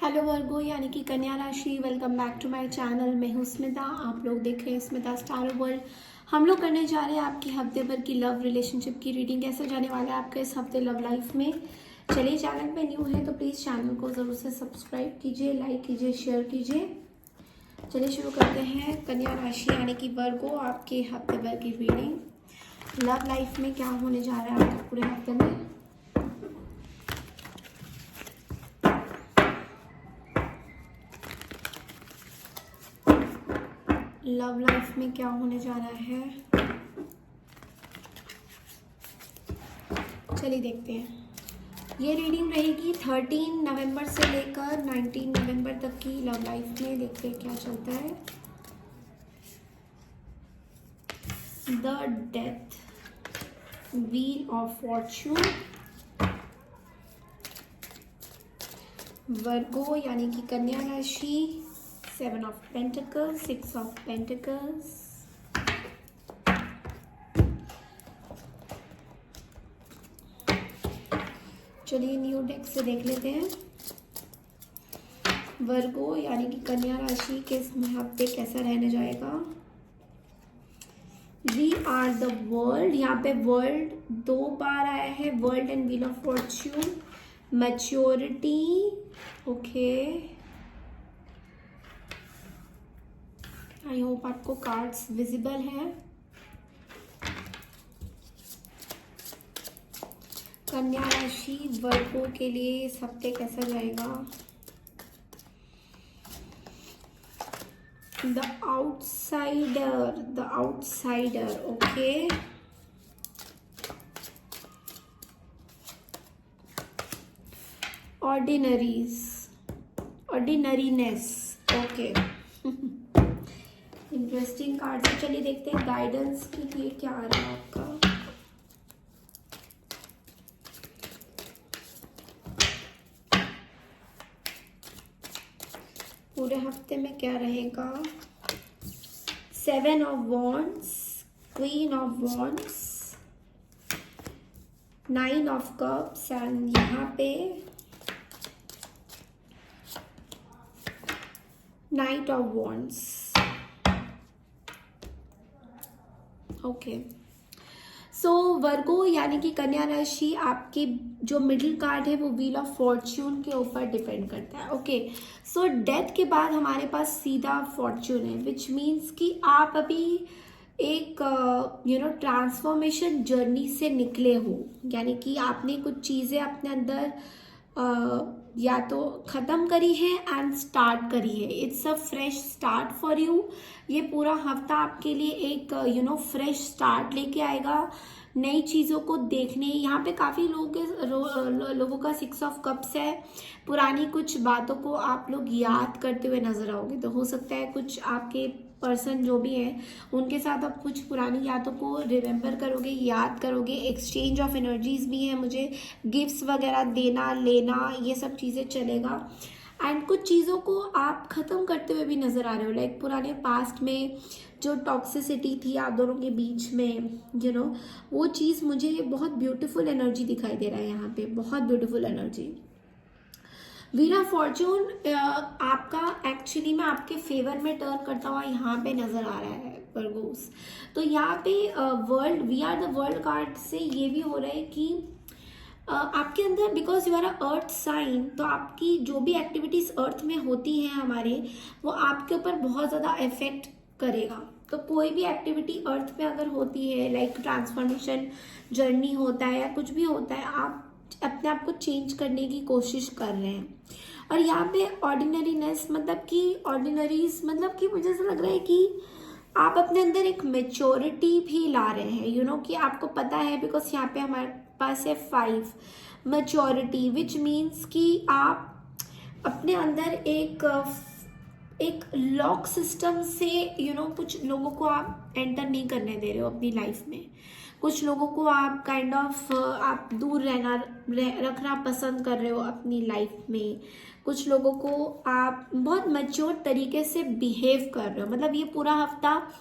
Hello वर्गो यानी कि कन्या राशि, welcome back to my channel. मैं हूँ स्मिता, आप लोग देख रहे हैं स्मिता स्टार वर्ल्ड। हम लोग करने जा रहे हैं आपकी हफ्ते भर की लव रिलेशनशिप की रीडिंग। कैसे जाने वाला है आपके इस हफ्ते लव लाइफ में। चलिए, चैनल पे न्यू है तो प्लीज़ चैनल को ज़रूर से सब्सक्राइब कीजिए, लाइक कीजिए, शेयर कीजिए। चलिए शुरू करते हैं। कन्या राशि यानी कि वर्गो, आपके हफ्ते भर की रीडिंग। लव लाइफ में क्या होने जा रहा है आपके पूरे हफ्ते में। लव लाइफ में क्या होने जा रहा है, चलिए देखते हैं। ये रीडिंग रहेगी 13 नवंबर से लेकर 19 नवंबर तक की लव लाइफ में। देखते हैं क्या चलता है। The death, wheel of fortune, Virgo यानी कि कन्या राशि, 7 ऑफ पेंटिकल्स, 6 ऑफ पेंटिकल्स, चलिए न्यू डेक से देख लेते हैं। वर्गो यानी कि कन्या राशि के हफ्ते कैसा रहने जाएगा। वी आर द वर्ल्ड, यहाँ पे वर्ल्ड 2 बार आया है। World and wheel of Fortune, maturity, okay. I hope आपको कार्ड्स विजिबल हैं। कन्या राशि वर्गो के लिए इस हफ्ते कैसा जाएगा। The outsider, okay. Ordinariness, okay. Interesting card है। चलिए देखते हैं गाइडेंस के लिए क्या आ रहा है आपका। पूरे हफ्ते में क्या रहेगा। 7 of wands, queen of wands, 9 of cups and यहाँ पे नाइट ऑफ वॉन्ड्स, ओके। सो वर्गो यानी कि कन्या राशि, आपकी जो मिडिल कार्ड है वो व्हील ऑफ फॉर्च्यून के ऊपर डिपेंड करता है, ओके। सो डेथ के बाद हमारे पास सीधा फॉर्च्यून है, विच मीन्स कि आप अभी एक ट्रांसफॉर्मेशन जर्नी से निकले हो। यानी कि आपने कुछ चीज़ें अपने अंदर या तो ख़त्म करी है एंड स्टार्ट करी है। It's a fresh start for you. ये पूरा हफ्ता आपके लिए एक फ्रेश स्टार्ट लेके आएगा, नई चीज़ों को देखने। यहाँ पे काफ़ी लोगों का 6 ऑफ कप्स है। पुरानी कुछ बातों को आप लोग याद करते हुए नजर आओगे। तो हो सकता है कुछ आपके पर्सन जो भी है उनके साथ आप कुछ पुरानी यादों को रिमेम्बर करोगे, याद करोगे। एक्सचेंज ऑफ एनर्जीज भी है, मुझे गिफ्ट्स वगैरह देना लेना ये सब चीज़ें चलेगा। एंड कुछ चीज़ों को आप ख़त्म करते हुए भी नज़र आ रहे हो। लाइक पुराने पास्ट में जो टॉक्सिसिटी थी आप दोनों के बीच में, वो चीज़ मुझे बहुत ब्यूटीफुल एनर्जी दिखाई दे रहा है यहाँ पे, बहुत beautiful energy. Wheel of Fortune आपका एक्चुअली में आपके फेवर में टर्न करता हुआ यहाँ पे नजर आ रहा है वर्गोस। तो यहाँ पे world, we are the world card से ये भी हो रहा है कि आपके अंदर, because you are a earth sign, तो आपकी जो भी एक्टिविटीज अर्थ में होती हैं हमारे, वो आपके ऊपर बहुत ज़्यादा इफेक्ट करेगा। तो कोई भी एक्टिविटी अर्थ में अगर होती है, लाइक ट्रांसफॉर्मेशन जर्नी होता है या कुछ भी होता है, आप अपने आप को चेंज करने की कोशिश कर रहे हैं। और यहाँ पे ऑर्डिनरीनेस मतलब कि मुझे ऐसा लग रहा है कि आप अपने अंदर एक मेच्योरिटी भी ला रहे हैं, कि आपको पता है, बिकॉज यहाँ पे हमारे पास है 5 मेच्योरिटी, विच मीन्स कि आप अपने अंदर एक लॉक सिस्टम से कुछ लोगों को आप एंटर नहीं करने दे रहे हो अपनी लाइफ में। कुछ लोगों को आप आप दूर रखना पसंद कर रहे हो अपनी लाइफ में। कुछ लोगों को आप बहुत मैच्योर तरीके से बिहेव कर रहे हो। मतलब ये पूरा हफ्ता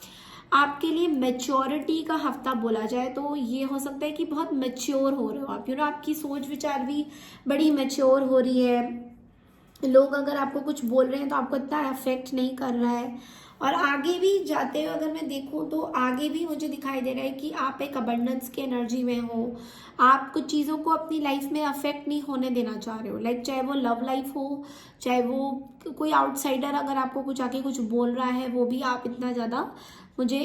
आपके लिए मैच्योरिटी का हफ्ता बोला जाए तो ये हो सकता है कि बहुत मैच्योर हो रहे हो आप। आपकी सोच विचार भी बड़ी मैच्योर हो रही है। लोग अगर आपको कुछ बोल रहे हैं तो आपको इतना अफेक्ट नहीं कर रहा है। और आगे भी जाते हुए अगर मैं देखूं तो आगे भी मुझे दिखाई दे रहा है कि आप एक अबंडेंस की एनर्जी में हो। आप कुछ चीज़ों को अपनी लाइफ में अफेक्ट नहीं होने देना चाह रहे हो, लाइक चाहे वो लव लाइफ हो, चाहे वो कोई आउटसाइडर अगर आपको कुछ आके कुछ बोल रहा है, वो भी आप इतना ज़्यादा मुझे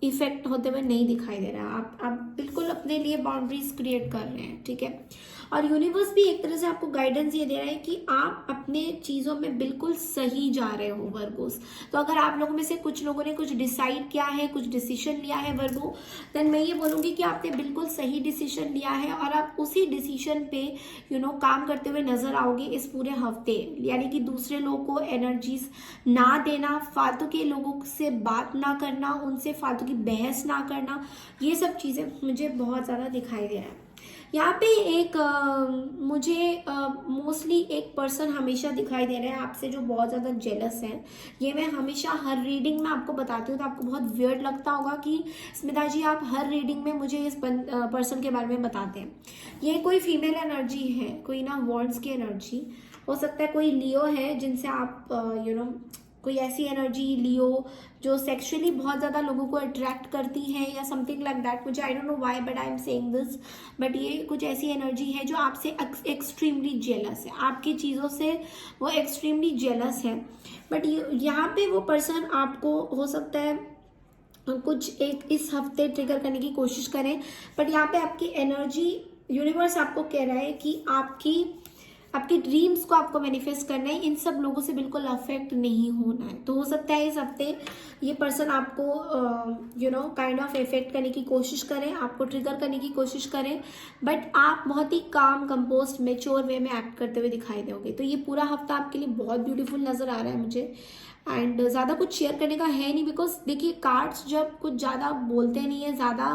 इफेक्ट होते हुए नहीं दिखाई दे रहा। आप बिल्कुल अपने लिए बाउंड्रीज क्रिएट कर रहे हैं, ठीक है। और यूनिवर्स भी एक तरह से आपको गाइडेंस ये दे रहा है कि आप अपने चीज़ों में बिल्कुल सही जा रहे हो वर्गोस। तो अगर आप लोगों में से कुछ लोगों ने कुछ डिसाइड किया है, कुछ डिसीजन लिया है वर्गो, देन मैं ये बोलूँगी कि आपने बिल्कुल सही डिसीजन लिया है और आप उसी डिसीजन पे काम करते हुए नजर आओगे इस पूरे हफ्ते। यानी कि दूसरे लोगों को एनर्जीज ना देना, फालतू के लोगों से बात ना करना, उनसे फालतू की बहस ना करना, ये सब चीज़ें मुझे बहुत ज़्यादा दिखाई दे रहा है। यहाँ पे एक मुझे मोस्टली एक पर्सन हमेशा दिखाई दे रहा है आपसे जो बहुत ज़्यादा जेलस है। ये मैं हमेशा हर रीडिंग में आपको बताती हूँ, तो आपको बहुत वियर्ड लगता होगा कि स्मिता जी आप हर रीडिंग में मुझे इस पर्सन के बारे में बताते हैं। ये कोई फीमेल एनर्जी है, कोई ना वॉन्ड्स की एनर्जी हो सकता है, कोई लियो है जिनसे आप कोई ऐसी एनर्जी लियो जो सेक्सुअली बहुत ज़्यादा लोगों को अट्रैक्ट करती है या समथिंग लाइक दैट। मुझे I don't know why but I am saying this, but ये कुछ ऐसी एनर्जी है जो आपसे एक्सट्रीमली जेलस है, आपकी चीज़ों से वो एक्सट्रीमली जेलस है। बट यहाँ पे वो पर्सन आपको हो सकता है कुछ एक इस हफ्ते ट्रिगर करने की कोशिश करें, बट यहाँ पे आपकी एनर्जी यूनिवर्स आपको कह रहा है कि आपके ड्रीम्स को आपको मैनिफेस्ट करना है, इन सब लोगों से बिल्कुल अफेक्ट नहीं होना है। तो हो सकता है इस हफ्ते ये पर्सन आपको काइंड ऑफ इफेक्ट करने की कोशिश करें, आपको ट्रिगर करने की कोशिश करें, बट आप बहुत ही काम कंपोस्ट मेच्योर वे में एक्ट करते हुए दिखाई दोगे। तो ये पूरा हफ्ता आपके लिए बहुत ब्यूटीफुल नजर आ रहा है मुझे। एंड ज़्यादा कुछ शेयर करने का है नहीं, बिकॉज देखिए कार्ड्स जब कुछ ज़्यादा बोलते नहीं है, ज़्यादा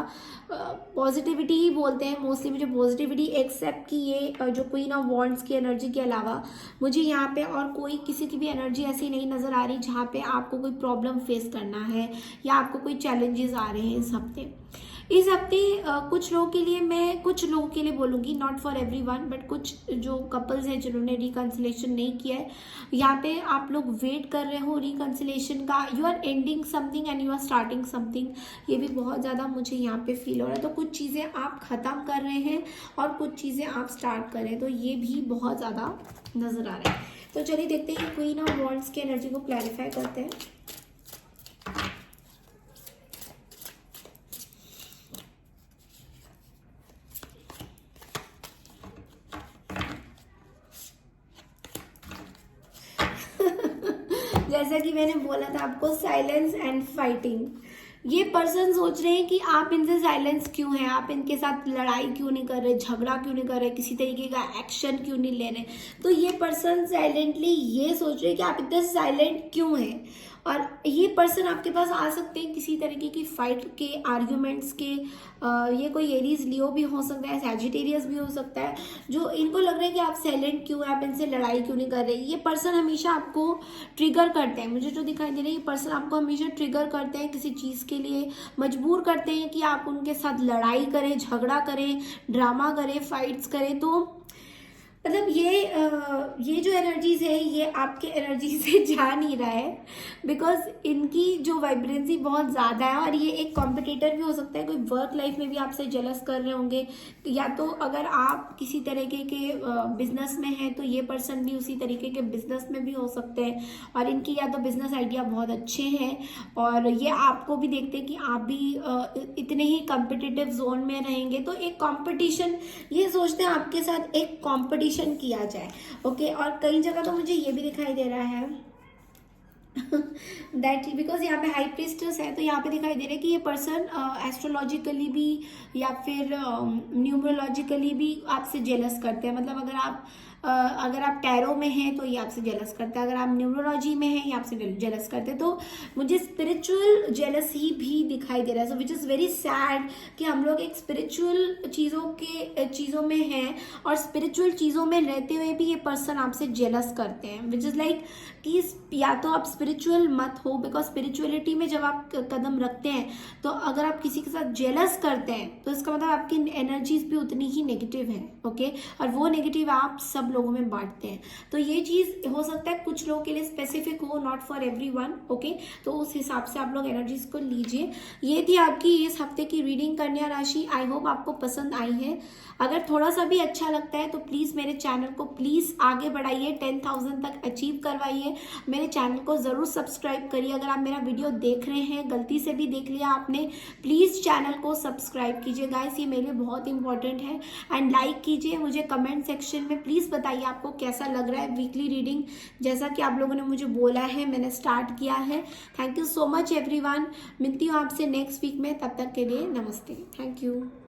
पॉजिटिविटी ही बोलते हैं मोस्टली। मुझे पॉजिटिविटी एक्सेप्ट कि ये जो क्वीन ऑफ वॉन्ड्स की एनर्जी के अलावा मुझे यहाँ पे और कोई किसी की भी एनर्जी ऐसी नहीं नज़र आ रही जहाँ पे आपको कोई प्रॉब्लम फेस करना है या आपको कोई चैलेंजेस आ रहे हैं इस हफ्ते कुछ लोगों के लिए, मैं कुछ लोगों के लिए बोलूँगी, नॉट फॉर एवरीवन, बट कुछ जो कपल्स हैं जिन्होंने रिकन्सिलेशन नहीं किया है, यहाँ पे आप लोग वेट कर रहे हो रिकन्सिलेशन का। You are ending something and you are starting something, ये भी बहुत ज़्यादा मुझे यहाँ पे फील हो रहा है। तो कुछ चीज़ें आप ख़त्म कर रहे हैं और कुछ चीज़ें आप स्टार्ट कर रहे हैं, तो ये भी बहुत ज़्यादा नज़र आ रहा है। तो चलिए देखते हैं क्वीन ऑफ वॉन्ड्स की एनर्जी को क्लैरिफाई करते हैं। जैसा कि मैंने बोला था आपको, साइलेंस एंड फाइटिंग। ये पर्सन सोच रहे हैं कि आप इनसे साइलेंस क्यों हैं, आप इनके साथ लड़ाई क्यों नहीं कर रहे, झगड़ा क्यों नहीं कर रहे, किसी तरीके का एक्शन क्यों नहीं ले रहे। तो ये पर्सन साइलेंटली ये सोच रहे हैं कि आप इतने साइलेंट क्यों हैं। और ये पर्सन आपके पास आ सकते हैं किसी तरीके की फाइट के, आर्ग्यूमेंट्स के। ये कोई एरीज लियो भी हो सकता है, सैजिटेरियस भी हो सकता है, जो इनको लग रहा है कि आप साइलेंट क्यों हैं, आप इनसे लड़ाई क्यों नहीं कर रहे। ये पर्सन हमेशा आपको ट्रिगर करते हैं, मुझे जो दिखाई दे रहा है ये पर्सन आपको हमेशा ट्रिगर करते हैं, किसी चीज़ के लिए मजबूर करते हैं कि आप उनके साथ लड़ाई करें, झगड़ा करें, ड्रामा करें, फाइट्स करें। तो मतलब ये जो एनर्जीज है ये आपके एनर्जी से जा नहीं रहा है, बिकॉज इनकी जो वाइब्रेंसी बहुत ज़्यादा है। और ये एक कॉम्पिटिटर भी हो सकता है, कोई वर्क लाइफ में भी आपसे जेलस कर रहे होंगे, या तो अगर आप किसी तरीके के बिजनेस में हैं तो ये पर्सन भी उसी तरीके के बिजनेस में भी हो सकते हैं। और इनकी या तो बिजनेस आइडिया बहुत अच्छे हैं और ये आपको भी देखते हैं कि आप भी इतने ही कॉम्पिटिटिव जोन में रहेंगे। तो एक कॉम्पिटिशन, ये सोचते हैं आपके साथ एक कॉम्पिटिशन किया जाए, ओके। और कई जगह तो मुझे ये भी दिखाई दे रहा है दैट बिकॉज यहाँ पे हाई प्रीस्टेस है, तो यहाँ पे दिखाई दे रहा है कि ये पर्सन एस्ट्रोलॉजिकली भी या फिर न्यूमरोलॉजिकली भी आपसे जेलस करते हैं। मतलब अगर आप टैरो में हैं तो ये आपसे जेलस करते हैं, अगर आप न्यूमरोलॉजी में हैं ये आपसे जेलस करते हैं। तो मुझे स्पिरिचुअल जेलसी भी दिखाई दे रहा है, सो विच इज़ वेरी सैड कि हम लोग एक स्पिरिचुअल चीज़ों में हैं और स्पिरिचुअल चीज़ों में रहते हुए भी ये पर्सन आपसे जेलस करते हैं, विच इज़ लाइक कि या तो आप स्पिरिचुअल मत हो, बिकॉज स्पिरिचुअलिटी में जब आप कदम रखते हैं तो अगर आप किसी के साथ जेलस करते हैं तो इसका मतलब आपकी एनर्जीज भी उतनी ही नेगेटिव है, ओके। और वो नेगेटिव आप सब सब लोगों में बांटते हैं। तो ये चीज हो सकता है कुछ लोगों के लिए स्पेसिफिक हो, नॉट फॉर एवरीवन, ओके। तो उस हिसाब से आप लोग एनर्जीज को लीजिए। ये थी आपकी इस हफ्ते की रीडिंग कन्या राशि। आई होप आपको पसंद आई है। अगर थोड़ा सा भी अच्छा लगता है तो प्लीज मेरे चैनल को प्लीज आगे बढ़ाइए, 10,000 तक अचीव करवाइए। मेरे चैनल को जरूर सब्सक्राइब करिए। अगर आप मेरा वीडियो देख रहे हैं, गलती से भी देख लिया आपने, प्लीज चैनल को सब्सक्राइब कीजिए गाइस, ये मेरे लिए बहुत इंपॉर्टेंट है। एंड लाइक कीजिए। मुझे कमेंट सेक्शन में प्लीज बताइए आपको कैसा लग रहा है वीकली रीडिंग, जैसा कि आप लोगों ने मुझे बोला है, मैंने स्टार्ट किया है। Thank you so much everyone. मिलती हूँ आपसे नेक्स्ट वीक में, तब तक के लिए नमस्ते, थैंक यू।